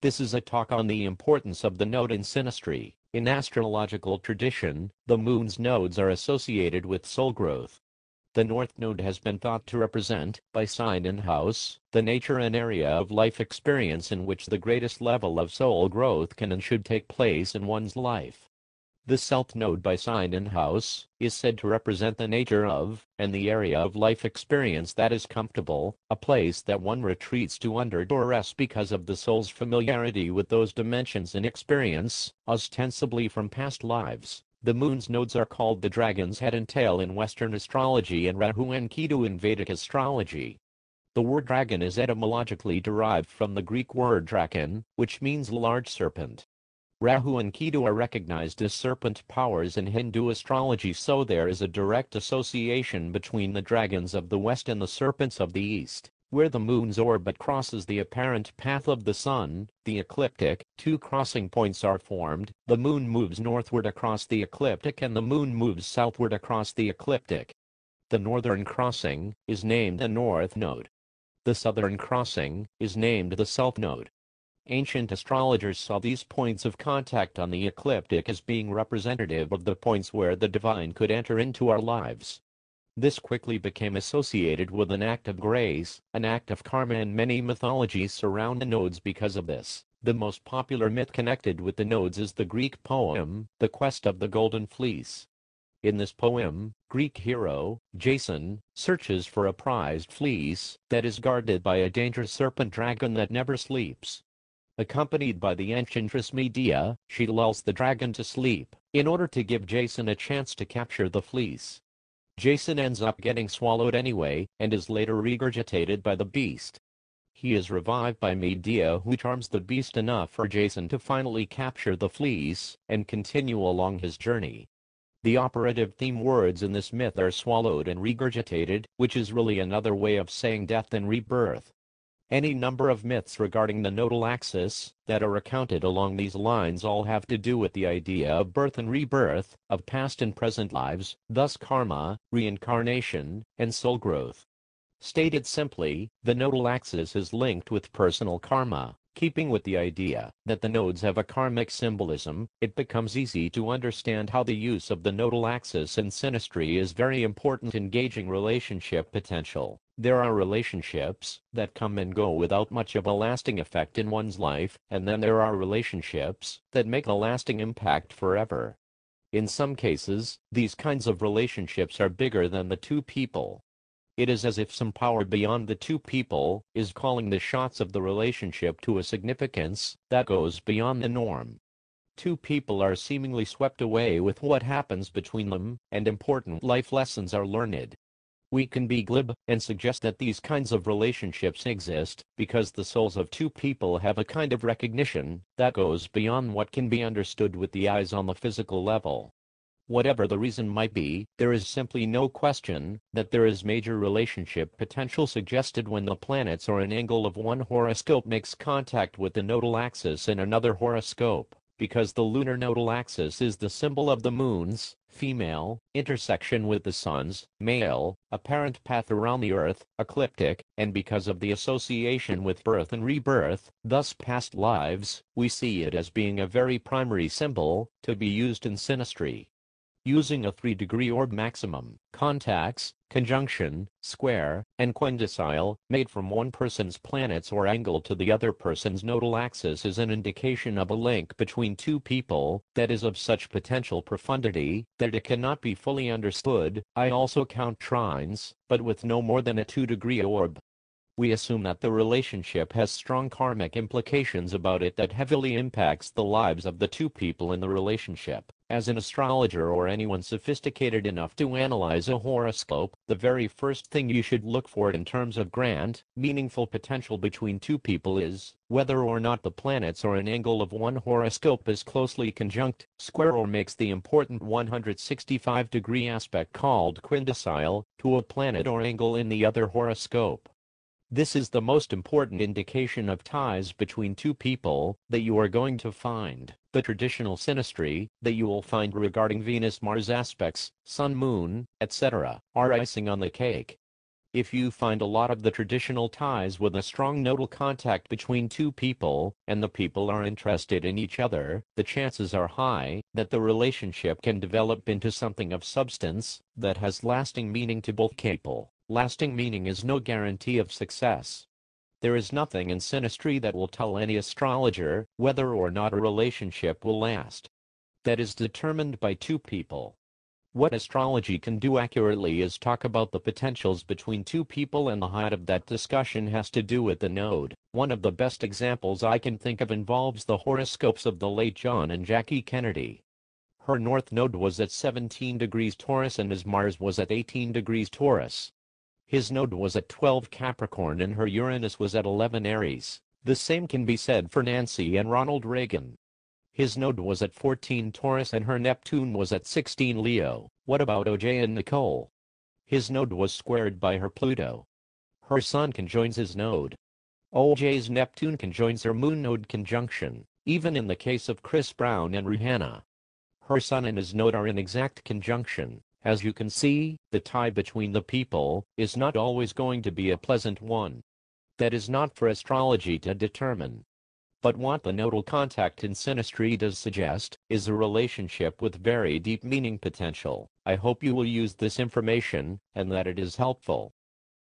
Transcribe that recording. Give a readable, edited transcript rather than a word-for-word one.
This is a talk on the importance of the node in synastry. In astrological tradition, the moon's nodes are associated with soul growth. The north node has been thought to represent, by sign and house, the nature and area of life experience in which the greatest level of soul growth can and should take place in one's life. The south node by sign and house is said to represent the nature of, and the area of life experience that is comfortable, a place that one retreats to under or rest because of the soul's familiarity with those dimensions in experience, ostensibly from past lives. The moon's nodes are called the dragon's head and tail in Western astrology and Rahu and Ketu in Vedic astrology. The word dragon is etymologically derived from the Greek word drakon, which means large serpent. Rahu and Ketu are recognized as serpent powers in Hindu astrology, so there is a direct association between the dragons of the West and the serpents of the East. Where the moon's orbit crosses the apparent path of the sun, the ecliptic, two crossing points are formed. The moon moves northward across the ecliptic and the moon moves southward across the ecliptic. The northern crossing is named the north node. The southern crossing is named the south node. Ancient astrologers saw these points of contact on the ecliptic as being representative of the points where the divine could enter into our lives. This quickly became associated with an act of grace, an act of karma, and many mythologies surround the nodes because of this. The most popular myth connected with the nodes is the Greek poem, The Quest of the Golden Fleece. In this poem, Greek hero, Jason, searches for a prized fleece that is guarded by a dangerous serpent dragon that never sleeps. Accompanied by the enchantress Medea, she lulls the dragon to sleep, in order to give Jason a chance to capture the fleece. Jason ends up getting swallowed anyway, and is later regurgitated by the beast. He is revived by Medea, who charms the beast enough for Jason to finally capture the fleece, and continue along his journey. The operative theme words in this myth are swallowed and regurgitated, which is really another way of saying death and rebirth. Any number of myths regarding the nodal axis that are recounted along these lines all have to do with the idea of birth and rebirth, of past and present lives, thus karma, reincarnation, and soul growth. Stated simply, the nodal axis is linked with personal karma. Keeping with the idea that the nodes have a karmic symbolism, it becomes easy to understand how the use of the nodal axis in synastry is very important in gauging relationship potential. There are relationships that come and go without much of a lasting effect in one's life, and then there are relationships that make a lasting impact forever. In some cases, these kinds of relationships are bigger than the two people. It is as if some power beyond the two people is calling the shots of the relationship to a significance that goes beyond the norm. Two people are seemingly swept away with what happens between them, and important life lessons are learned. We can be glib and suggest that these kinds of relationships exist because the souls of two people have a kind of recognition that goes beyond what can be understood with the eyes on the physical level. Whatever the reason might be, there is simply no question that there is major relationship potential suggested when the planets or an angle of one horoscope makes contact with the nodal axis in another horoscope, because the lunar nodal axis is the symbol of the moon's, female, intersection with the sun's, male, apparent path around the earth, ecliptic, and because of the association with birth and rebirth, thus past lives, we see it as being a very primary symbol to be used in synastry. Using a 3-degree orb maximum, contacts, conjunction, square, and quindecile, made from one person's planets or angle to the other person's nodal axis is an indication of a link between two people that is of such potential profundity that it cannot be fully understood. I also count trines, but with no more than a 2-degree orb. We assume that the relationship has strong karmic implications about it that heavily impacts the lives of the two people in the relationship. As an astrologer or anyone sophisticated enough to analyze a horoscope, the very first thing you should look for in terms of grand, meaningful potential between two people is whether or not the planets or an angle of one horoscope is closely conjunct, square, or makes the important 165-degree aspect called quindecile to a planet or angle in the other horoscope. This is the most important indication of ties between two people that you are going to find. The traditional synastry that you will find regarding Venus-Mars aspects, Sun-Moon, etc., are icing on the cake. If you find a lot of the traditional ties with a strong nodal contact between two people, and the people are interested in each other, the chances are high that the relationship can develop into something of substance that has lasting meaning to both people. Lasting meaning is no guarantee of success. There is nothing in synastry that will tell any astrologer whether or not a relationship will last. That is determined by two people. What astrology can do accurately is talk about the potentials between two people, and the height of that discussion has to do with the node. One of the best examples I can think of involves the horoscopes of the late John and Jackie Kennedy. Her north node was at 17 degrees Taurus and his Mars was at 18 degrees Taurus. His node was at 12 Capricorn and her Uranus was at 11 Aries. The same can be said for Nancy and Ronald Reagan. His node was at 14 Taurus and her Neptune was at 16 Leo. What about OJ and Nicole? His node was squared by her Pluto. Her Sun conjoins his node. OJ's Neptune conjoins her Moon node conjunction, even in the case of Chris Brown and Rihanna. Her Sun and his node are in exact conjunction. As you can see, the tie between the people is not always going to be a pleasant one. That is not for astrology to determine. But what the nodal contact in synastry does suggest is a relationship with very deep meaning potential. I hope you will use this information and that it is helpful.